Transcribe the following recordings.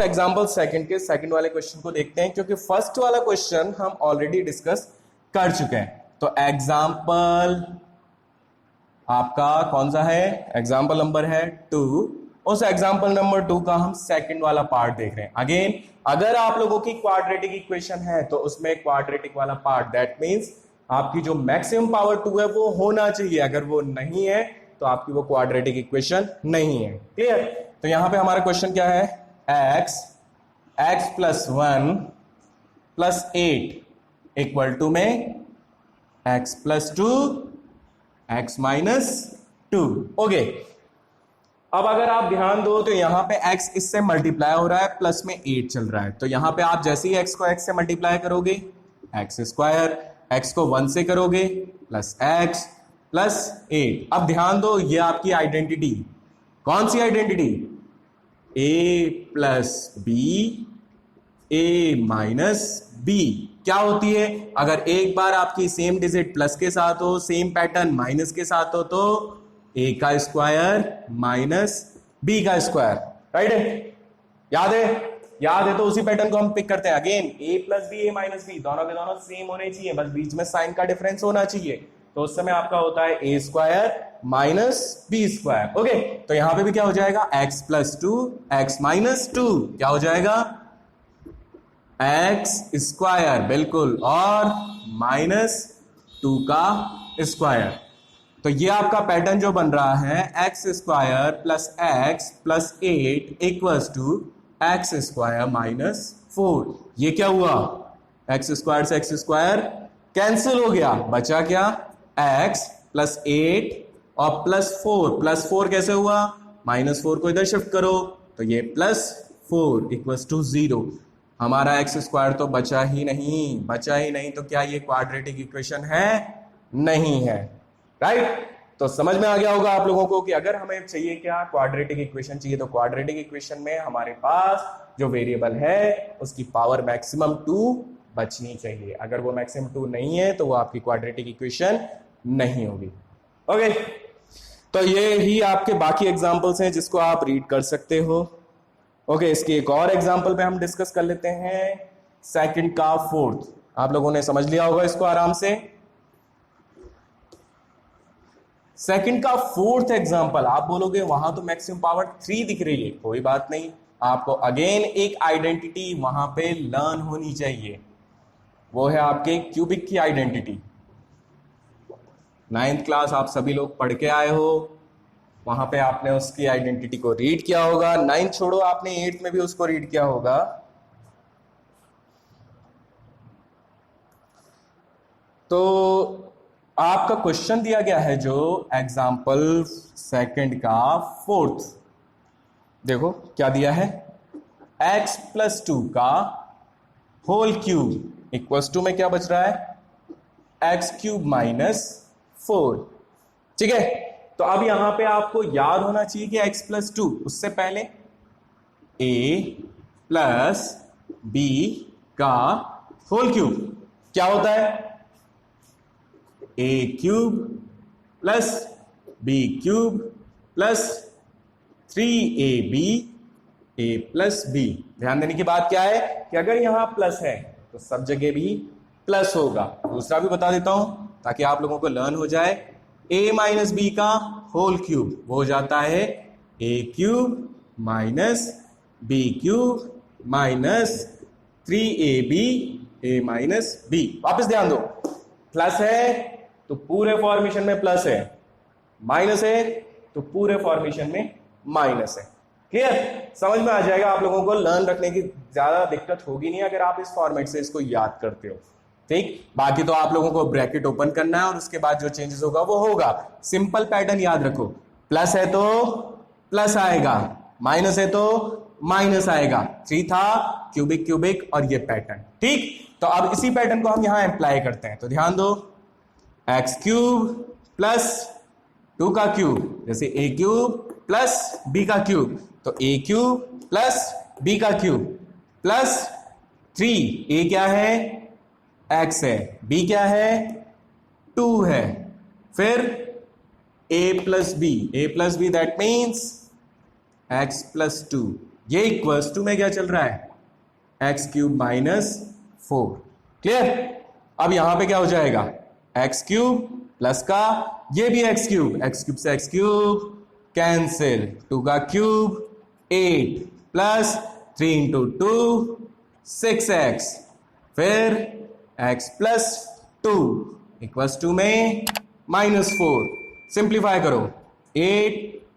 Example second के second वाले question को देखते हैं, क्योंकि फर्स्ट वाला क्वेश्चन हम ऑलरेडी डिस्कस कर चुके हैं। तो एग्जाम्पल आपका कौन सा है? एग्जाम्पल नंबर है 2। उस एग्जाम्पल नंबर 2 का हम सेकंड वाला पार्ट देख रहे हैं। अगेन, अगर आप लोगों की क्वाड्रेटिक इक्वेशन है तो उसमें क्वाड्रेटिक वाला पार्ट, दैट मींस आपकी जो मैक्सिमम पावर 2 है वो होना चाहिए। अगर वो नहीं है तो आपकी वो क्वाड्रेटिक इक्वेशन नहीं है। क्लियर? तो यहां पे हमारा क्वेश्चन क्या है? x plus 1 plus 8 equal to में x plus 2 x minus 2। Okay, अब अगर आप ध्यान दो तो यहां पे x इससे मल्टीप्लाई हो रहा है, प्लस में 8 चल रहा है। तो यहां पे आप जैसे ही x को x से मल्टीप्लाई करोगे, x स्क्वायर, x को 1 से करोगे प्लस x प्लस 8। अब ध्यान दो, ये आपकी आइडेंटिटी कौन सी identity? a plus B, a minus B क्या होती है? अगर एक बार आपकी सेम डिजिट प्लस के साथ हो, सेम पैटर्न माइनस के साथ हो, तो a का स्क्वायर माइनस b का स्क्वायर। राइट है? याद है? याद है तो उसी पैटर्न को हम पिक करते हैं। Again, a plus B, a minus B, दोनों के दोनों सेम होने चाहिए, बस बीच में साइन का डिफरेंस होना चाहिए। तो उस समय आपका होता है a square minus B square. Okay, तो यहां पे भी क्या हो जाएगा? x प्लस 2 x माइनस 2 क्या हो जाएगा? x स्क्वायर, बिल्कुल, और माइनस 2 का स्क्वायर। तो ये आपका पैटर्न जो बन रहा है, x square plus x plus 8 equals to x square minus 4। ये क्या हुआ? x स्क्वायर से x स्क्वायर कैंसिल हो गया, बचा क्या? x प्लस 8 और प्लस 4। प्लस 4 कैसे हुआ? माइनस 4 को इधर शिफ्ट करो तो ये प्लस 4 इक्वल्स टू 0। हमारा x स्क्वायर तो बचा ही नहीं, बचा ही नहीं। तो क्या ये क्वाड्रेटिक इक्वेशन है? नहीं है। राइट? तो समझ में आ गया होगा आप लोगों को कि अगर हमें चाहिए क्या? क्वाड्रेटिक इक्वेशन चाहिए। तो क्वाड्रेटिक इक्वेशन में हमारे पास जो वेरिएबल है उसकी पावर मैक्सिमम 2 बचनी चाहिए। अगर वो मैक्सिमम 2 नहीं है तो वो आपकी क्वाड्रेटिक इक्वेशन नहीं होगी। ओके, तो ये ही आपके बाकी एग्जांपल्स हैं जिसको आप रीड कर सकते हो। ओके, इसके एक और एग्जांपल पे हम डिस्कस कर लेते हैं, सेकंड का फोर्थ। आप लोगों ने समझ लिया होगा इसको आराम से। सेकंड का फोर्थ एग्जांपल, आप बोलोगे वहां तो मैक्सिमम पावर 3 दिख रही है। कोई बात नहीं, आपको अगेन एक आइडेंटिटी वहां पे लर्न होनी चाहिए, वो है आपके क्यूबिक की आइडेंटिटी। 9th क्लास आप सभी लोग पढ़ के आए हो, वहां पे आपने उसकी आइडेंटिटी को रीड किया होगा। 9th छोड़ो, आपने 8th में भी उसको रीड किया होगा। तो आपका क्वेश्चन दिया गया है जो एग्जाम्पल सेकंड का फोर्थ, देखो क्या दिया है? x प्लस 2 का होल क्यूब इक्वल्स टू में क्या बच रहा है? x cube minus 4। ठीक है, तो अब यहां पे आपको याद होना चाहिए कि x प्लस 2, उससे पहले a प्लस b का होल क्यूब क्या होता है? a cube plus b cube plus 3ab a plus b। ध्यान देने की बात क्या है कि अगर यहां प्लस है तो सब जगह भी प्लस होगा। दूसरा भी बता देता हूं ताकि आप लोगों को लर्न हो जाए। a माइनस बी का होल क्यूब वो हो जाता है a cube minus b cube minus 3ab a minus b। वापस ध्यान दो, प्लस है तो पूरे फॉर्मेशन में प्लस है, माइनस है तो पूरे फॉर्मेशन में माइनस है। क्लियर? समझ में आ जाएगा आप लोगों को, लर्न रखने की ज्यादा दिक्कत होगी नहीं अगर आप इस फॉर्मेट से इसको याद करते हो। ठीक, बाकी तो आप लोगों को ब्रैकेट ओपन करना है और उसके बाद जो चेंजेस होगा वो होगा। सिंपल पैटर्न याद रखो, प्लस है तो प्लस आएगा, माइनस है तो माइनस आएगा। 3 था, क्यूबिक क्यूबिक और ये पैटर्न। ठीक, तो अब इसी पैटर्न को हम यहां अप्लाई करते हैं। तो ध्यान दो, एक्स क्यूब प्लस 2 का क्यूब, जैसे ए क्यूब प्लस बी का क्यूब, तो ए क्यूब प्लस बी का क्यूब प्लस 3। ए क्या है? x है, b क्या है? 2 है, फिर a plus B, that means x plus 2 ये इक्वल्स टू में क्या चल रहा है, एक्स क्यूब माइनस 4। क्लियर। अब यहां पे क्या हो जाएगा, एक्स क्यूब प्लस का ये भी एक्स क्यूब से एक्स क्यूब कैंसिल, 2 का क्यूब 8 प्लस 3 इंटू 2 6x, फिर x प्लस 2 इक्वल्स टू में -4। सिंप्लीफाई करो, 8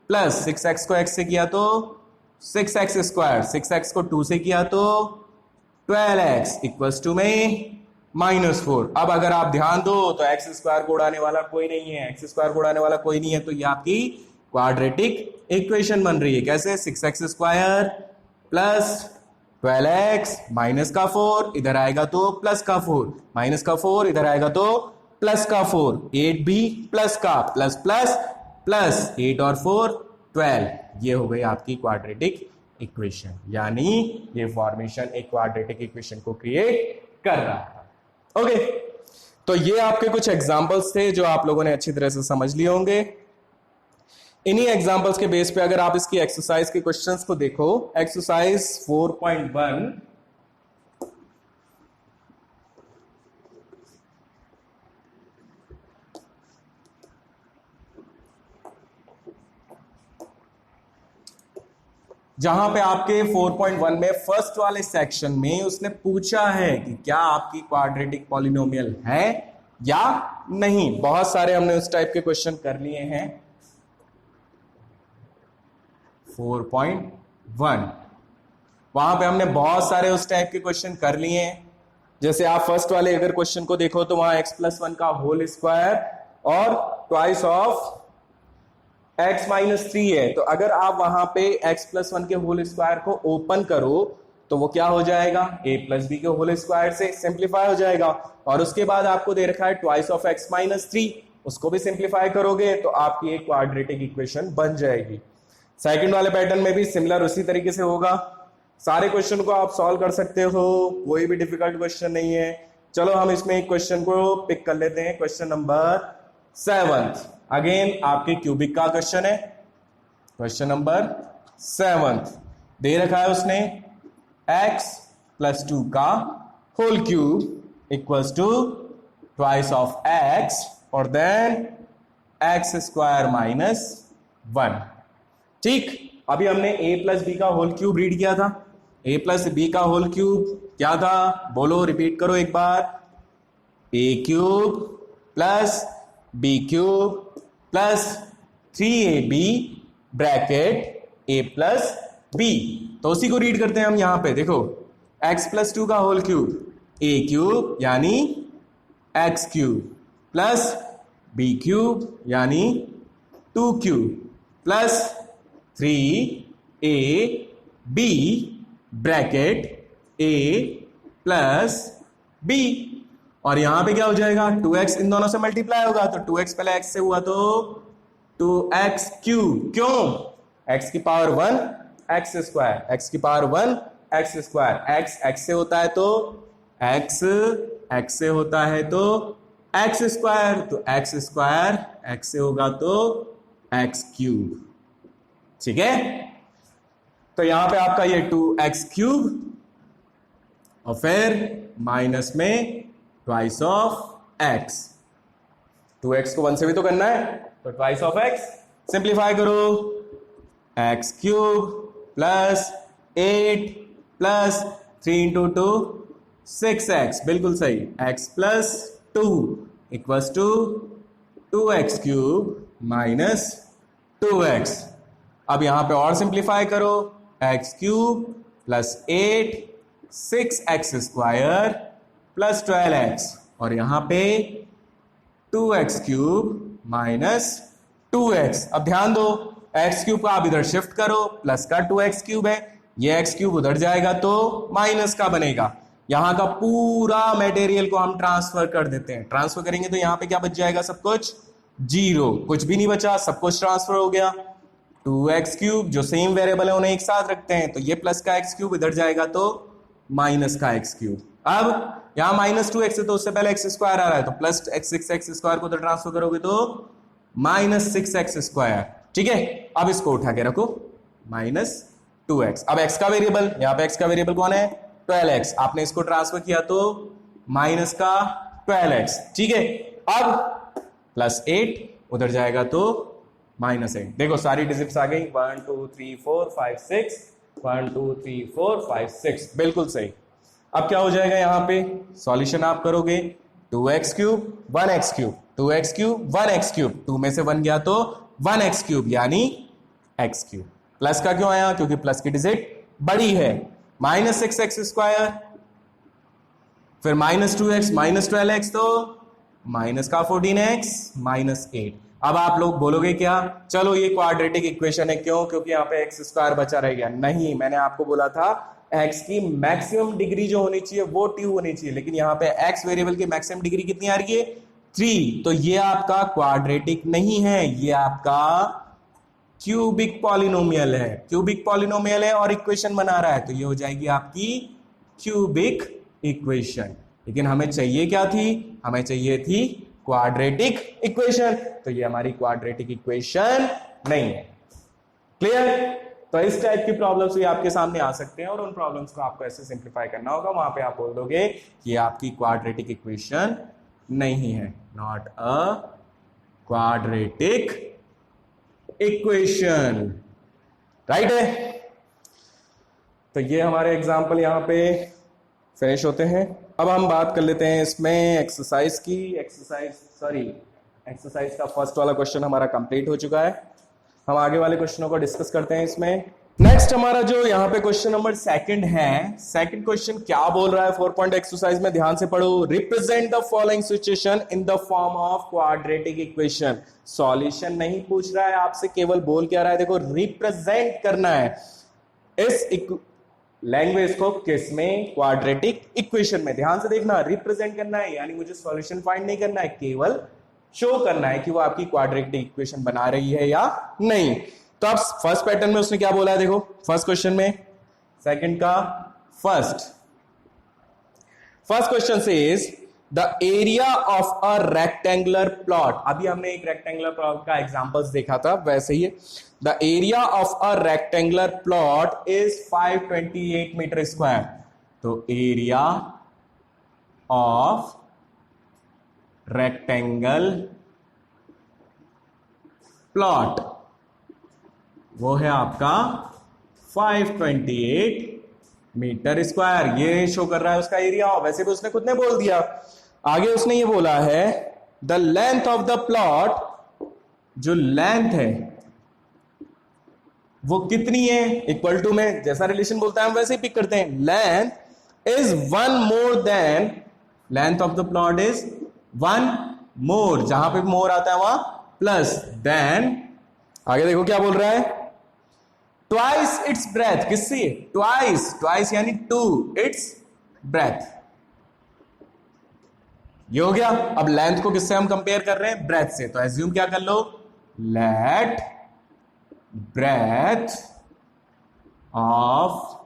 प्लस 6x को x से किया तो 6x स्क्वायर, 6x को 2 से किया तो 12x इक्वल्स टू में -4। अब अगर आप ध्यान दो तो एक्स स्क्वायर को उड़ाने वाला कोई नहीं है, एक्स स्क्वायर को उड़ाने वाला कोई नहीं है, तो ये आपकी क्वाड्रेटिक इक्वेशन बन रही है। कैसे, 6x square plus 12x minus का 4 इधर आएगा तो प्लस का 4, माइनस का 4 इधर आएगा तो प्लस का 4, 8 भी प्लस का प्लस प्लस प्लस 8 और 4 12। ये हो गई आपकी क्वाड्रेटिक इक्वेशन, यानी ये फॉर्मेशन एक क्वाड्रेटिक इक्वेशन को क्रिएट कर रहा है। ओके, तो ये आपके कुछ एग्जांपल्स थे जो आप लोगों ने अच्छी तरह से समझ लिए होंगे। इन्हीं एग्जांपल्स के बेस पे अगर आप इसकी एक्सरसाइज के क्वेश्चंस को देखो, एक्सरसाइज 4.1 जहां पे आपके 4.1 में फर्स्ट वाले सेक्शन में उसने पूछा है कि क्या आपकी क्वाड्रेटिक पॉलिनोमियल है या नहीं। बहुत सारे हमने उस टाइप के क्वेश्चन कर लिए हैं। 4.1 वहां पे हमने बहुत सारे उस टाइप के क्वेश्चन कर लिए हैं। जैसे आप फर्स्ट वाले अगर क्वेश्चन को देखो तो वहां x+1 का होल स्क्वायर और ट्वाइस ऑफ x माइनस 3 है। तो अगर आप वहां पे x+1 के होल स्क्वायर को ओपन करो तो वो क्या हो जाएगा, a प्लस बी के होल स्क्वायर से सिंप्लीफाई हो जाएगा। और उसके बाद आपको दे रखा है ट्वाइस ऑफ x माइनस 3, उसको भी सिंप्लीफाई करोगे तो आपकी एक क्वाड्रेटिक इक्वेशन बन जाएगी। सेकंड वाले पैटर्न में भी सिमिलर उसी तरीके से होगा। सारे क्वेश्चन को आप सॉल्व कर सकते हो, कोई भी डिफिकल्ट क्वेश्चन नहीं है। चलो हम इसमें एक क्वेश्चन को पिक कर लेते हैं, क्वेश्चन नंबर 7। अगेन आपके क्यूबिक का क्वेश्चन है। क्वेश्चन नंबर 7 दे रखा है उसने x+2 का whole cube equals to twice of x और देन x² माइनस 1। ठीक, अभी हमने a प्लस बी का होल क्यूब रीड किया था। a प्लस बी का होल क्यूब क्या था, बोलो, रिपीट करो एक बार। a cube plus B cube plus 3ab bracket a plus B. तो उसी को रीड करते हैं हम यहां पे। देखो, x+2 का होल क्यूब a क्यूब यानी x cube plus b cube यानी 2 cube plus 3ab bracket a plus b। और यहां पे क्या हो जाएगा, 2x इन दोनों से मल्टीप्लाई होगा तो 2x पहले x से हुआ तो 2x क्यूब। क्यों, x की पावर 1 x स्क्वायर, x की पावर 1 x स्क्वायर, x से होता है तो x से होता है तो x स्क्वायर, तो x स्क्वायर x से होगा तो x क्यूब। ठीक है, तो यहां पे आपका ये 2x क्यूब और फिर माइनस में ट्वाइस ऑफ x। 2x को 1 से भी तो करना है तो ट्वाइस ऑफ x। सिंप्लीफाई करो, x cube plus 8 plus 3 into 2 6x, बिल्कुल सही, x plus 2 equals to 2x cube minus 2x। अब यहां पे और सिंप्लीफाई करो, x cube plus 8 6x square plus 12x और यहां पे 2x क्यूब माइनस 2x। अब ध्यान दो, x क्यूब का आप इधर शिफ्ट करो, प्लस का 2x क्यूब है, ये x क्यूब उधर जाएगा तो माइनस का बनेगा। यहां का पूरा मटेरियल को हम ट्रांसफर कर देते हैं। ट्रांसफर करेंगे तो यहां पे क्या बच जाएगा, सब कुछ 0, कुछ भी नहीं बचा, सब कुछ ट्रांसफर हो गया। 2x क्यूब जो सेम वेरिएबल है उन्हें एक साथ रखते हैं तो ये प्लस का x क्यूब इधर जाएगा तो माइनस का x क्यूब। अब यहां माइनस 2x है तो उससे पहले x स्क्वायर आ रहा है तो प्लस 6x स्क्वायर को उधर ट्रांसफर करोगे तो माइनस 6x स्क्वायर। ठीक है, अब इसको उठा के रखो, माइनस 2x। अब x का वेरिएबल, यहाँ पे x का वेरिएबल कौन है 12x, आपने इसको ट्रांसफर किया तो माइनस का 12x, ठीक है। अब प्लस 8 उधर जाएगा तो -8। देखो सारी डिजिट्स आ गई, 1 2 3 4 5 6, 1 2 3 4 5 6, बिल्कुल सही। अब क्या हो जाएगा यहाँ पे सॉल्यूशन आप करोगे 2x cube 1x cube, 2x cube 1x cube, 2 में से 1 गया तो 1x क्यूब यानी x क्यूब। प्लस का क्यों आया, क्योंकि प्लस की डिजिट बड़ी है। -6x स्क्वायर, फिर -2x -12x तो माइनस का 14x -8। अब आप लोग बोलोगे क्या, चलो ये क्वाड्रेटिक इक्वेशन है, क्यों, क्योंकि यहाँ पे x स्क्वायर बचा रह गया। नहीं, मैंने आपको बोला था x की मैक्सिमम डिग्री जो होनी चाहिए वो 2 होनी चाहिए, लेकिन यहाँ पे x वेरिएबल की मैक्सिमम डिग्री कितनी आ रही है 3, तो ये आपका क्वाड्रेटिक नहीं है, ये आपका क्यूबिक पॉलिनोमियल है। क्यूबिक पॉलिनोमियल है और इक्वेशन बना रहा है, तो ये हो जाएगी आपकी क्यूबिक इक्वेशन। लेकिन हमें चाहिए क्या थी, हमें चाहिए थी क्वाड्रेटिक इक्वेशन, तो ये हमारी क्वाड्रेटिक इक्वेशन नहीं है। क्लियर। तो इस टाइप की प्रॉब्लम्स भी आपके सामने आ सकते हैं और उन प्रॉब्लम्स को आपको ऐसे सिंप्लीफाई करना होगा, वहां पे आप बोल दोगे कि आपकी क्वाड्रेटिक इक्वेशन नहीं है, not a quadratic equation, right है। तो ये हमारे एग्जाम्पल यहां पे फिनिश होते हैं। अब हम बात कर लेते हैं इसमें एक्सरसाइज की। एक्सरसाइज का फर्स्ट वाला क्वेश्चन हमारा कंप्लीट हो चुका है। हम आगे वाले क्वेश्चनों को डिस्कस करते हैं इसमें। नेक्स्ट हमारा जो यहाँ पे क्वेश्चन नंबर सेकंड है, सेकंड क्वेश्चन क्या बोल रहा है 4 पॉइंट एक्सरसाइज में, ध्यान से पढ़ो। Represent the following situation in the form of quadratic equation. Solution नहीं पूछ रहा है आपसे, केवल बोल क्या रहा है, देखो रिप्रेजेंट करना है इस लैंग्वेज को, किसमें, क्वाड्रेटिक इक्वेशन में। ध्यान से देखना, रिप्रेजेंट करना है यानी मुझे सॉल्यूशन फाइंड नहीं करना है, केवल शो करना है कि वो आपकी क्वाड्रेटिक इक्वेशन बना रही है या नहीं। तो अब फर्स्ट पैटर्न में उसने क्या बोला है, देखो फर्स्ट क्वेश्चन में, सेकंड का फर्स्ट क्वेश्चन से is the area of a rectangular plot. अभी हमने एक रेक्टेंगुलर प्लॉट का एग्जांपल्स देखा था, वैसे ही the area of a rectangular plot is 528 metre square. तो एरिया ऑफ रेक्टेंगल प्लॉट वो है आपका 528 मीटर स्क्वायर, ये शो कर रहा है उसका एरिया। वैसे भी उसने खुद ने बोल दिया, आगे उसने ये बोला है the length of the plot, जो लेंथ है वो कितनी है, इक्वल टू में जैसा रिलेशन बोलता है हम वैसे ही पिक करते हैं। Length is 1 more than, length of the plot is 1 मोर, जहां पे मोर आता है वहां प्लस, देन आगे देखो क्या बोल रहा है, ट्वाइस इट्स ब्रेथ। किससे, ट्वाइस यानी 2 इट्स ब्रेथ। ये हो गया। अब लेंथ को किससे हम कंपेयर कर रहे हैं, ब्रेथ से, तो एज्यूम क्या कर लो, let breadth of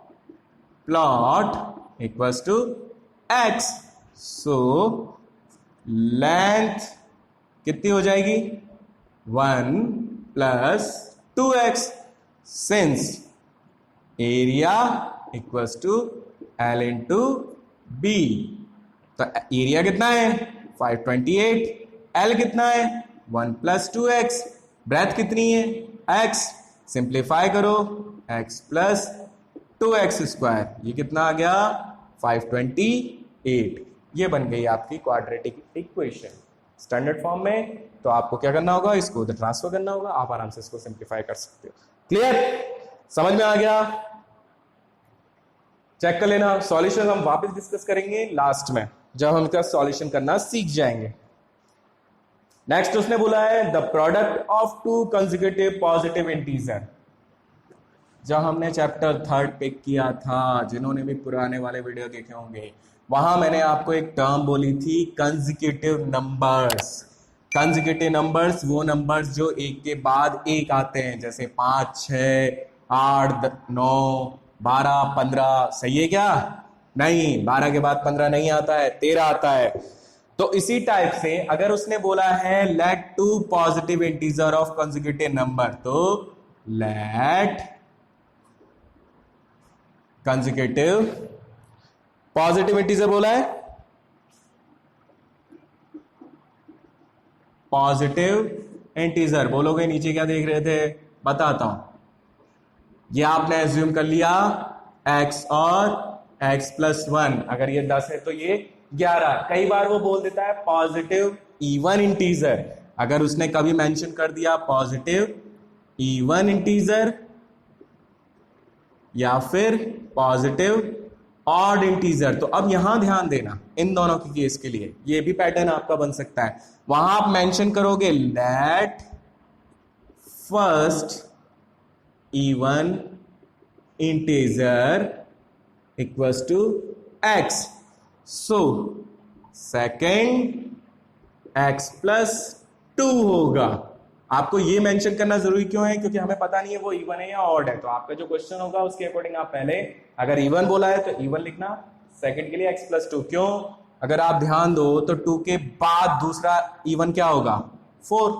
plot equals to x। So length कितनी हो जाएगी 1 plus 2x, since area equals to L into B. तो एरिया कितना है 528, L कितना है 1 प्लस 2x, ब्रेथ कितनी है x, सिंप्लीफाई करो x प्लस 2x स्क्वायर, ये कितना आ गया 528। ये बन गई आपकी क्वाड्रेटिक इक्वेशन स्टैंडर्ड फॉर्म में। तो आपको क्या करना होगा, इसको उधर ट्रांसफर करना होगा, आप आराम से इसको सिंप्लीफाई कर सकते हो। क्लियर, समझ में आ गया, चेक कर लेना। सॉल्यूशन हम वापस डिस्कस करेंगे लास्ट में, जब हम इसका सॉल्यूशन करना सीख जाएंगे। नेक्स्ट उसने बोला है the product of 2 consecutive positive integer. जब हमने चैप्टर 3 पिक किया था, जिन्होंने भी पुराने वाले वीडियो देखे होंगे, वहां मैंने आपको एक टर्म बोली थी कंसेक्यूटिव नंबर्स। कंसेक्यूटिव नंबर्स वो नंबर्स जो एक के बाद एक आते हैं, जैसे 5, 6, 8, 9, 12, 15। सही है क्या, नहीं, 12 के बाद 15 नहीं आता है, 13 आता है। तो इसी टाइप से अगर उसने बोला है let 2 positive integer of consecutive number, तो लेट कंसेक्यूटिव पॉजिटिव इंटीजर बोला है, पॉजिटिव इंटीजर बोलोगे। नीचे क्या देख रहे थे बताता हूं। ये आपने एज्यूम कर लिया x और x प्लस 1, अगर ये 10 है तो ये 11। कई बार वो बोल देता है पॉजिटिव इवन इंटीजर, अगर उसने कभी मेंशन कर दिया पॉजिटिव इवन इंटीजर या फिर पॉजिटिव ऑड इंटीजर, तो अब यहां ध्यान देना इन दोनों के केस के लिए ये भी पैटर्न आपका बन सकता है। वहां आप मेंशन करोगे let first even integer equals to x, so second x plus 2 होगा। आपको ये मेंशन करना जरूरी क्यों है? क्योंकि हमें पता नहीं है वो इवन है या ऑड है। तो आपका जो क्वेश्चन होगा उसके अकॉर्डिंग आप पहले अगर इवन बोला है तो इवन लिखना, सेकंड के लिए x प्लस 2। क्यों? अगर आप ध्यान दो तो 2 के बाद दूसरा इवन क्या होगा 4।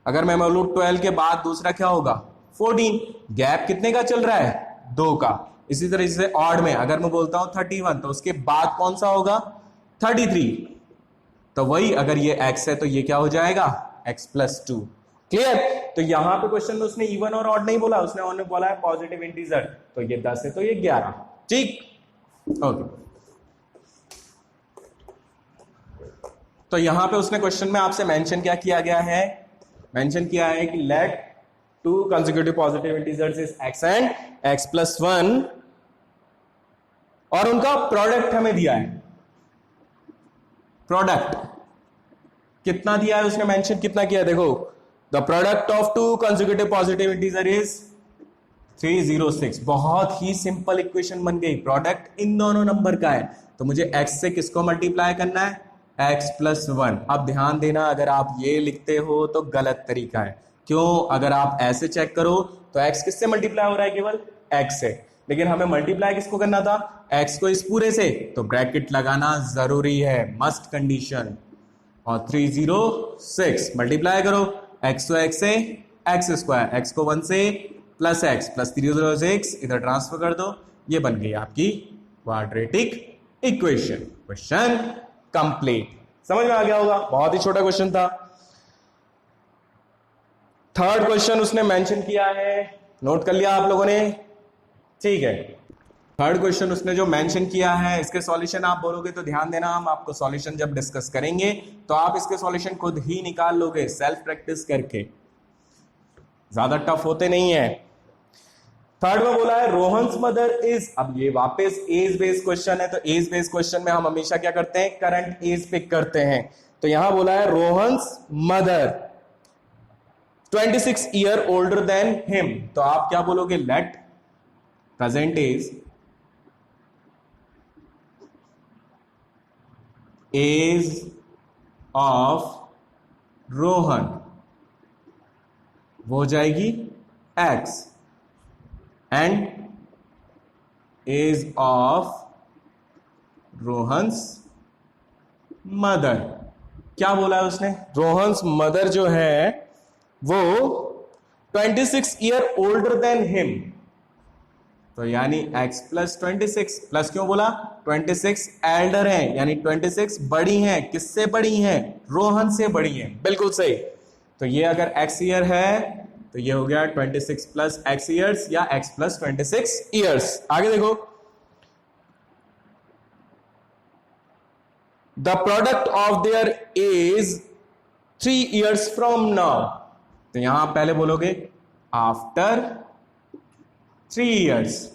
अगर मैं बोलूं 12 के बाद दूसरा क्या होगा 14। गैप कितने का चल रहा है 2 का। इसी तरह से ऑड में अगर मैं बोलता हूं 31 तो उसके बाद कौन सा होगा 33। तो वही अगर ये x है तो ये क्या हो जाएगा x प्लस 2। क्लियर? तो यहां पे क्वेश्चन में उसने इवन और ऑड नहीं बोला, उसने ऑन बोला है पॉजिटिव इंटीजर। तो ये 10 है तो ये 11। ठीक, ओके। तो यहां पे उसने क्वेश्चन में आपसे मेंशन क्या किया गया है? मेंशन किया है कि let 2 consecutive positive integers is x and x plus 1 और उनका प्रोडक्ट हमें दिया है। प्रोडक्ट कितना दिया है उसने मेंशन कितना किया है? देखो, the product of 2 consecutive positive integer is 306। बहुत ही सिंपल इक्वेशन बन गई। प्रोडक्ट इन दोनों नंबर का है तो मुझे x से किसको मल्टीप्लाई करना है x प्लस 1। अब ध्यान देना, अगर आप ये लिखते हो तो गलत तरीका है। क्यों? अगर आप ऐसे चेक करो तो x किससे मल्टीप्लाई हो रहा है? केवल x से। लेकिन हमें मल्टीप्लाई किसको करना था? x को इस पूरे से, तो ब्रैकेट लगाना जरूरी है, मस्ट कंडीशन। और 306 मल्टीप्लाई करो x तो x से x स्क्वायर, x को 1 से प्लस x प्लस 306 इधर ट्रांसफर कर दो। ये बन गई आपकी क्वाड्रेटिक इक्वेशन। Question complete. समझ में आ गया होगा, बहुत ही छोटा क्वेश्चन था। थर्ड क्वेश्चन उसने मेंशन किया है, नोट कर लिया आप लोगों ने? ठीक है। थर्ड क्वेश्चन उसने जो मेंशन किया है इसके सॉल्यूशन आप बोलोगे तो ध्यान देना, हम आपको सॉल्यूशन जब डिस्कस करेंगे तो आप इसके सॉल्यूशन खुद ही निकाल लोगे सेल्फ प्रैक्टिस करके, ज्यादा टफ होते नहीं है। थर्ड में बोला है रोहन्स मदर इज, अब ये वापस एज बेस्ड क्वेश्चन है, तो एज बेस्ड क्वेश्चन में हम हमेशा क्या करते हैं? करंट एज पिक करते हैं। तो यहां बोला है Rohan's mother 26 year older than him, तो आप क्या बोलोगे? Let present age of Rohan वो हो जाएगी x and age of Rohan's mother. क्या बोला है उसने? रोहन्स मदर जो है वो 26 ईयर ओल्डर देन हिम, तो यानी x प्लस 26 प्लस क्यों बोला? 26 एल्डर है, यानी 26 बड़ी हैं। किससे बड़ी हैं? रोहन से बड़ी हैं। बिल्कुल सही। तो ये अगर x ईयर है तो ये हो गया 26 प्लस x ईयर्स या x प्लस 26 ईयर्स। आगे देखो, the product of their age 3 years from now, तो यहां पहले बोलोगे after 3 years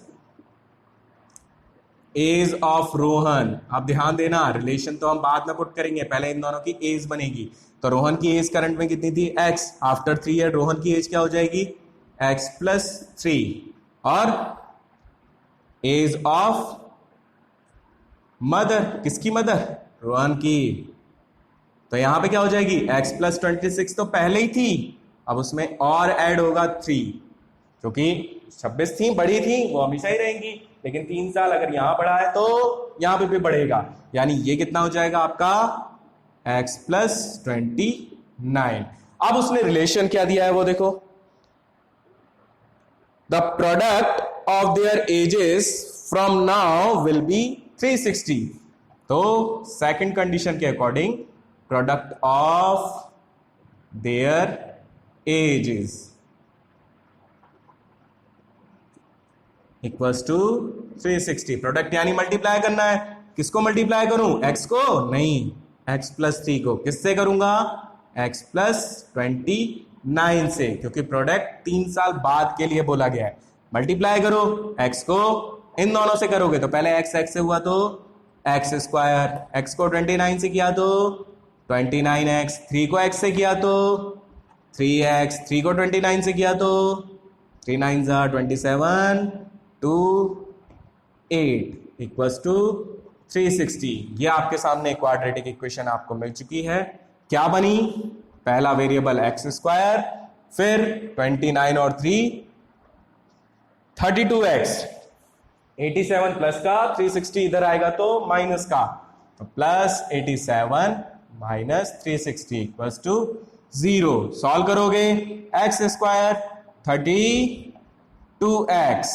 age of Rohan. अब ध्यान देना, रिलेशन तो हम बाद में पुट करेंगे, पहले इन दोनों की एज बनेगी। तो रोहन की एज करंट में कितनी थी? x। आफ्टर 3 ईयर रोहन की एज क्या हो जाएगी? x प्लस 3 और एज ऑफ मदर, किसकी मदर? रोहन की। तो यहां पे क्या हो जाएगी? x प्लस 26 तो पहले ही थी, अब उसमें और ऐड होगा 3, क्योंकि 26 थी, बड़ी थी, वो हमेशा ही रहेंगी। लेकिन 3 साल अगर यहां बढ़ा है तो यहां पे भी बढ़ेगा, यानी ये कितना हो जाएगा आपका? x plus 29। अब उसने रिलेशन क्या दिया है वो देखो, the product of their ages from now will be 360। तो सेकंड कंडीशन के according product of their ages equals to 360। Product यानी मल्टीप्लाई करना है। किसको मल्टीप्लाई करूं? x को नहीं, x प्लस 3 को। किससे करूंगा? x प्लस 29 से, क्योंकि प्रोडक्ट 3 साल बाद के लिए बोला गया है। मल्टीप्लाई करो x को इन दोनों से करोगे तो पहले x से हुआ तो x स्क्वायर, x को 29 से किया तो 29x, 3 को x से किया तो 3x, 3 को 29 से किया तो 3 9 27 2 8 इक्वल्स टू 360। ये आपके सामने क्वाड्रेटिक इक्वेशन आपको मिल चुकी है। क्या बनी? पहला वेरिएबल एक्स स्क्वायर, फिर 29 और 3 32x, 87 प्लस का 360 इधर आएगा तो माइनस का, तो plus 87 minus 360 equals to 0। Solve करोगे एक्स स्क्वायर 32x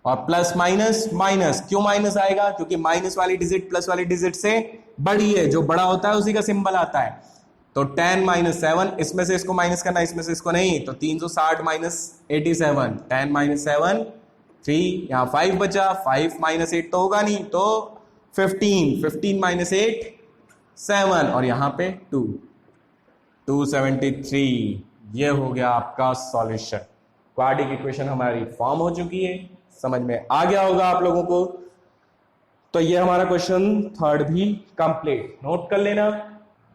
और प्लस माइनस माइनस। क्यों माइनस आएगा? क्योंकि माइनस वाली डिजिट प्लस वाली डिजिट से बड़ी है, जो बड़ा होता है उसी का सिंबल आता है। तो 10 माइनस 7, इसमें से इसको माइनस करना, इसमें से इसको नहीं, तो 360 माइनस 87, 10 माइनस 7 3, यहाँ 5 बचा, 5 माइनस 8 तो होगा नहीं, तो 15 माइनस 8 7 और यहाँ पे 273। ये हो गया आपका सॉल्यूशन। क्वाड्रेटिक इक्वेशन हमारी फॉर्म हो चुकी है, समझ में आ गया होगा आप लोगों को। तो ये हमारा क्वेश्चन थर्ड भी कंप्लीट, नोट कर लेना।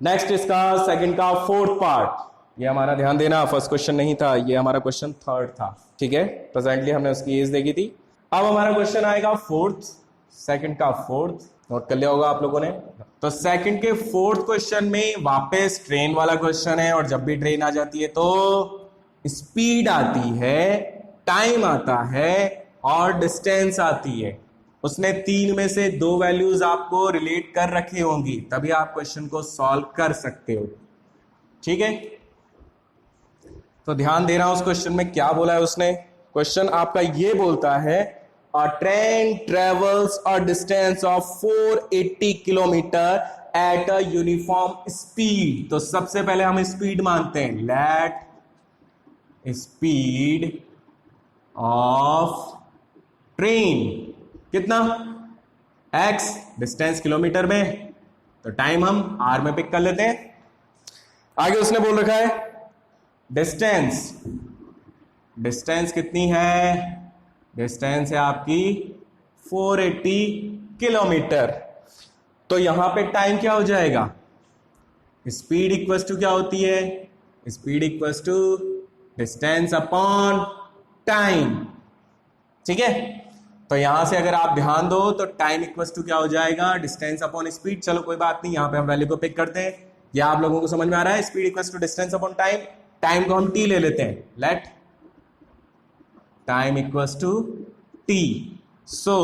नेक्स्ट इसका सेकंड का फोर्थ पार्ट, ये हमारा ध्यान देना, फर्स्ट क्वेश्चन नहीं था, ये हमारा क्वेश्चन थर्ड था, ठीक है। प्रेजेंटली हमने उसकी एज देखी थी। अब हमारा क्वेश्चन आएगा फोर्थ, सेकंड का फोर्थ, नोट कर लिया होगा आप लोगों ने। तो सेकंड के फोर्थ क्वेश्चन में वापस ट्रेन वाला क्वेश्चन है, और जब भी ट्रेन आ जाती है तो स्पीड आती है, टाइम आता है और डिस्टेंस आती है। उसने 3 में से 2 वैल्यूज आपको रिलेट कर रखी होंगी, तभी आप क्वेश्चन को सॉल्व कर सकते हो, ठीक है। तो ध्यान देना उस क्वेश्चन में क्या बोला है उसने। क्वेश्चन आपका ये बोलता है अ train travels a distance of 480 kilometre at a uniform speed. तो सबसे पहले हम स्पीड मानते हैं, लेट स्पीड ऑफ ट्रेन कितना? x, डिस्टेंस किलोमीटर में, तो टाइम हम r में पिक कर लेते हैं। आगे उसने बोल रखा है डिस्टेंस कितनी है? डिस्टेंस है आपकी 480 किलोमीटर। तो यहां पे टाइम क्या हो जाएगा? स्पीड इक्वल्स टू क्या होती है? Speed equals to distance upon time, ठीक है। तो यहां से अगर आप ध्यान दो तो टाइम इक्वल्स टू क्या हो जाएगा? Distance upon speed. चलो कोई बात नहीं, यहां पे हम वैल्यू को पिक करते हैं। या आप लोगों को समझ में आ रहा है? Speed equals to distance upon time, time को हम t ले लेते हैं, let time equals to t। So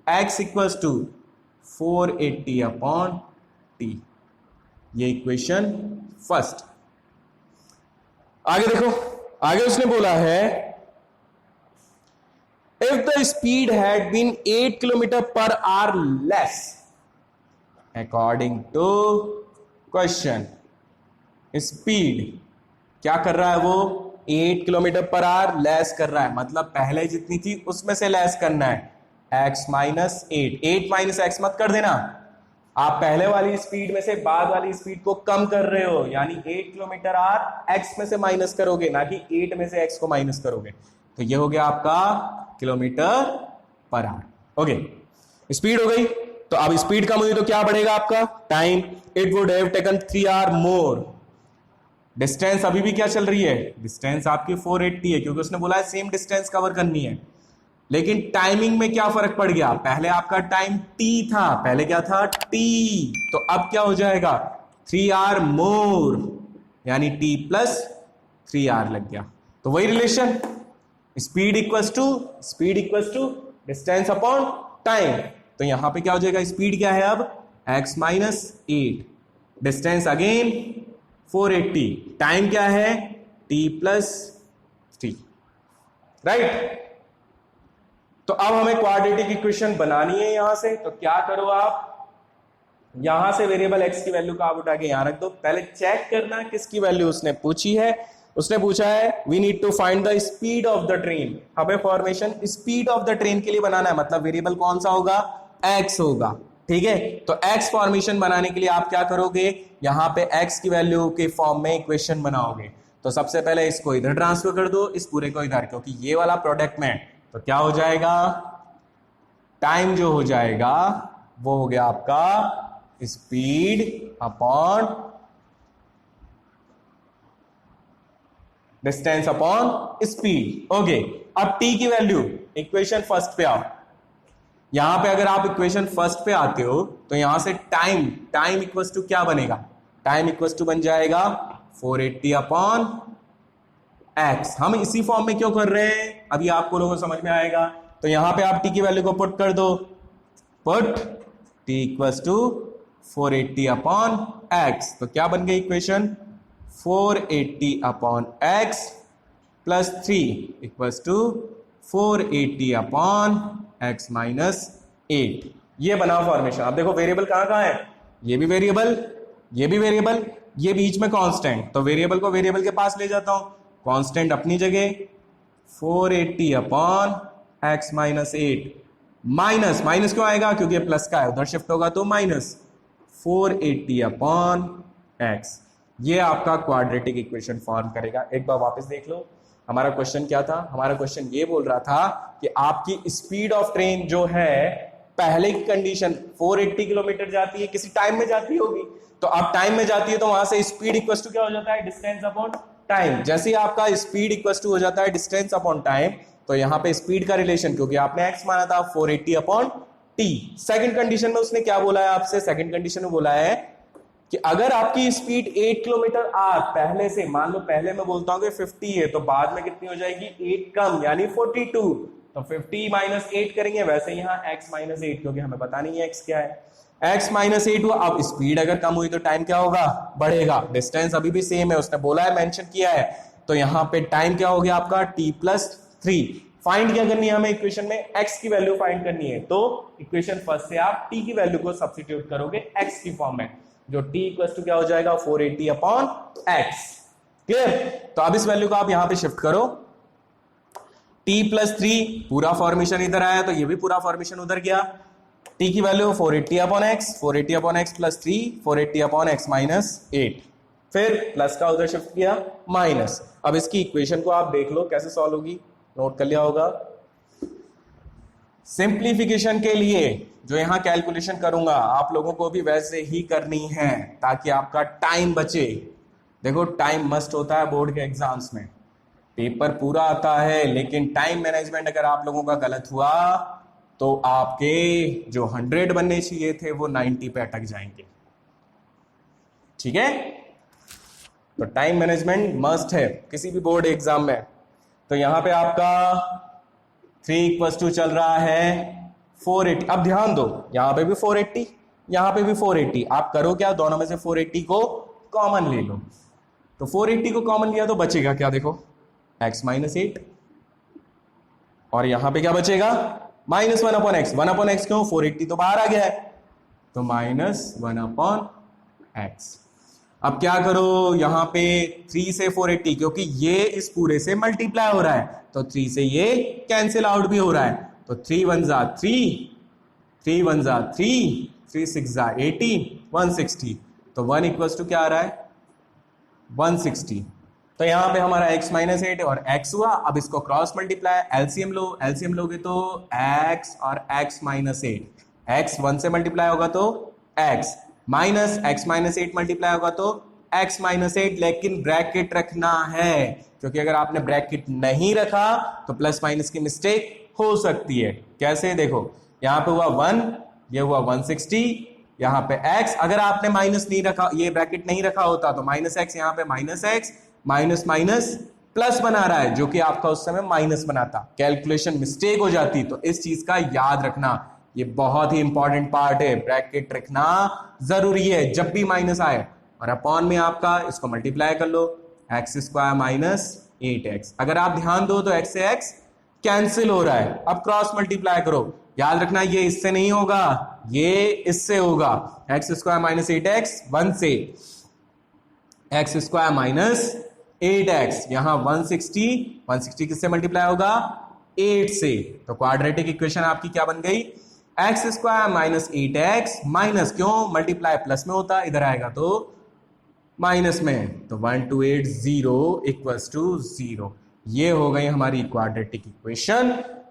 x equals to 480 upon t। ये इक्वेशन फर्स्ट। आगे देखो, आगे उसने बोला है if the speed had been 8 km per hour less according to question, speed क्या कर रहा है वो? 8 किलोमीटर पर आवर लेस कर रहा है, मतलब पहले जितनी थी उसमें से लेस करना है, x माइनस 8 माइनस एक्स मत कर देना। आप पहले वाली स्पीड में से बाद वाली स्पीड को कम कर रहे हो, यानी 8 किलोमीटर आवर x में से माइनस करोगे, ना कि 8 में से x को माइनस करोगे। तो ये हो गया आपका kilometre per hour. Okay, speed हो गई। तो अब स्पीड कम हुई तो क्या बढ़ेगा आपका? Time. It would have taken 3 hour more. Distance अभी भी क्या चल रही है? डिस्टेंस आपकी 480 है, क्योंकि उसने बोला है सेम डिस्टेंस कवर करनी है। लेकिन टाइमिंग में क्या फर्क पड़ गया? पहले आपका टाइम t था, पहले क्या था? t। तो अब क्या हो जाएगा? 3 आवर मोर, यानी t प्लस 3 आवर लग गया। तो वही relation, speed equals to distance upon time. तो यहां पे क्या हो जाएगा? स्पीड क्या है अब? x minus 8, distance again 480, time क्या है? t plus 3, right. तो अब हमें क्वाड्रेटिक इक्वेशन बनानी है यहां से, तो क्या करो आप, यहां से वेरिएबल x की वैल्यू को आप उठा के यहां रख दो। पहले चेक करना किसकी वैल्यू उसने पूछी है, उसने पूछा है we need to find the speed of the train. हमें formation speed of the train के लिए बनाना है, मतलब वेरिएबल कौन सा होगा, x होगा, ठीक है। तो x फॉर्मेशन बनाने के लिए आप क्या करोगे, यहां पे x की वैल्यू के फॉर्म में इक्वेशन बनाओगे। तो सबसे पहले इसको इधर ट्रांसफर कर दो, इस पूरे को इधर, क्योंकि ये वाला प्रोडक्ट में, तो क्या हो जाएगा, टाइम जो हो जाएगा वो हो गया आपका speed upon distance upon speed. Okay, अब t की वैल्यू इक्वेशन फर्स्ट पे आओ। यहां पे अगर आप इक्वेशन फर्स्ट पे आते हो तो यहां से टाइम इक्वल्स टू क्या बनेगा, टाइम इक्वल्स टू बन जाएगा 480 अपॉन एक्स। हम इसी फॉर्म में क्यों कर रहे हैं अभी आपको लोगों को समझ में आएगा। तो यहां पे आप t की वैल्यू को पुट कर दो, put t equals to 480 upon x. तो क्या बन गई equation, 480 upon x plus 3 equals to 480 upon x minus 8। ये बना फॉर्मेशन। अब देखो वेरिएबल कहां कहां है, ये भी वेरिएबल, ये भी वेरिएबल, ये बीच में कांस्टेंट। तो वेरिएबल को वेरिएबल के पास ले जाता हूं, कांस्टेंट अपनी जगह 480 upon x minus 8, minus minus क्यों आएगा, क्योंकि ये प्लस का है, उधर शिफ्ट होगा तो माइनस 480 अपॉन एक्स। ये आपका क्वाड्रेटिक इक्वेशन फॉर्म करेगा। एक बार वापस देख लो, हमारा क्वेश्चन क्या था, हमारा क्वेश्चन ये बोल रहा था कि आपकी स्पीड ऑफ ट्रेन जो है, पहले की कंडीशन 480 किलोमीटर जाती है, किसी टाइम में जाती होगी, तो अब टाइम में जाती है तो वहां से स्पीड इक्वल टू क्या हो जाता है, डिस्टेंस अपॉन टाइम। जैसे ही आपका स्पीड इक्वल टू हो जाता है डिस्टेंस अपॉन टाइम, तो यहां पे स्पीड का रिलेशन, क्योंकि आपने एक्स माना था, 480 अपॉन टी। सेकंड कंडीशन में उसने क्या बोला है आपसे, सेकंड कंडीशन में बोला है कि अगर आपकी स्पीड 8 किलोमीटर आर पहले से, मान लो पहले मैं बोलता हूं कि 50 है, तो बाद में कितनी हो जाएगी, 8 कम यानी 42। तो 50 माइनस 8 करेंगे, वैसे यहां x माइनस 8, क्योंकि हमें पता नहीं है x क्या है, x माइनस 8 हुआ। अब स्पीड अगर कम हुई तो टाइम क्या होगा, बढ़ेगा। डिस्टेंस अभी भी सेम है, उसने बोला है, मेंशन किया है, तो यहां पे टाइम क्या हो गया आपका t प्लस 3। फाइंड क्या करनी है हमें इक्वेशन में, x की वैल्यू फाइंड करनी है। तो इक्वेशन फर्स्ट से आप t की वैल्यू को सब्स्टिट्यूट करोगे x की फॉर्म में, जो t इक्वल टू क्या हो जाएगा, 480 अपॉन x। क्लियर। तो अब इस वैल्यू को आप यहां पे शिफ्ट करो, t प्लस 3 पूरा फॉर्मेशन इधर आया, तो ये भी पूरा फॉर्मेशन उधर गया। t की value 480 upon x, 480 upon x plus 3, 480 upon x minus 8, फिर प्लस का उधर शिफ्ट किया माइनस। अब इसकी इक्वेशन को आप देख लो कैसे सॉल्व होगी, नोट कर लिया होगा। सिंप्लीफिकेशन के लिए जो यहां कैलकुलेशन करूंगा आप लोगों को भी वैसे ही करनी है, ताकि आपका टाइम बचे। देखो टाइम मस्ट होता है बोर्ड के एग्जाम्स में, पेपर पूरा आता है, लेकिन टाइम मैनेजमेंट अगर आप लोगों का गलत हुआ तो आपके जो 100 बनने चाहिए थे वो 90 पे अटक जाएंगे, ठीक है। तो टाइम मैनेजमेंट मस्ट है किसी भी बोर्ड एग्जाम में। तो यहां पे आपका 3 इक्वल्स टू चल रहा है 480। अब ध्यान दो, यहां पे भी 480, यहां पे भी 480। आप करो क्या, दोनों में से 480 को कॉमन ले लो। तो 480 को कॉमन लिया तो बचेगा क्या, देखो x माइनस 8, और यहां पे क्या बचेगा, minus 1 upon x. 1 upon x क्यों, 480 तो बाहर आ गया है, तो माइनस 1 अपॉन एक्स। अब क्या करो, यहां पे 3 से 480, क्योंकि ये इस पूरे से मल्टीप्लाई हो रहा है, तो 3 से ये कैंसिल आउट भी हो रहा है, तो 3 1 जा 3, 3 1 जा 3, 3 6 जा 80, 160। तो 1 इक्वल्स टू क्या आ रहा है, 160। तो यहां पे हमारा x माइनस 8 और x हुआ। अब इसको क्रॉस मल्टीप्लाई, एलसीएम लो, एलसीएम लोगे तो x और x माइनस 8, x 1 से मल्टीप्लाई होगा तो x minus x minus 8 multiply होगा तो x माइनस 8, लेकिन ब्रैकेट रखना है, क्योंकि अगर आपने ब्रैकेट नहीं रखा तो प्लस माइनस की मिस्टेक हो सकती है। कैसे, देखो यहां पे हुआ 1, ये हुआ 160, यहां पे x, अगर आपने माइनस नहीं रखा, ये ब्रैकेट नहीं रखा होता तो माइनस x, यहां पे minus x, minus minus plus बना रहा है, जो कि आपका उस समय माइनस बनाता, कैलकुलेशन मिस्टेक हो जाती। तो इस चीज का याद रखना, ये बहुत ही इंपॉर्टेंट पार्ट है, ब्रैकेट रखना जरूरी है जब भी माइनस आए। और अपॉन में आपका इसको मल्टीप्लाई कर लो, एक्स स्क्वायर माइनस 8x। अगर आप ध्यान दो तो x से x कैंसिल हो रहा है, अब क्रॉस मल्टीप्लाई करो, याद रखना ये इससे नहीं होगा, ये इससे होगा, एक्स स्क्वायर माइनस 8x 1 से, एक्स स्क्वायर माइनस 8x, यहां 160 किससे मल्टीप्लाई होगा, 8 से, तो क्वाड्रेटिक इक्वेशन आपकी क्या बन गई, x square minus 8x minus, क्यों मल्टीप्लाई प्लस में होता, इधर आएगा तो माइनस में, तो 1280 इक्वल्स टू 0। ये हो गई हमारी क्वाड्रेटिक इक्वेशन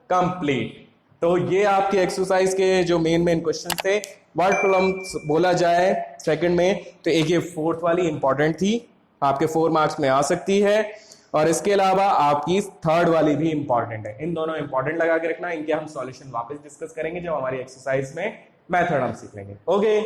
कंप्लीट। तो ये आपके एक्सरसाइज के जो मेन क्वेश्चन थे। वर्ड प्रॉब्लम बोला जाए सेकंड में, तो एक ये फोर्थ वाली इंपॉर्टेंट थी, आपके 4 मार्क्स में आ सकती है, और इसके अलावा आपकी थर्ड वाली भी इंपॉर्टेंट है। इन दोनों इंपॉर्टेंट लगा के रखना, इनके हम सॉल्यूशन वापस डिस्कस करेंगे जब हमारी एक्सरसाइज में मेथड हम सीख लेंगे। ओके।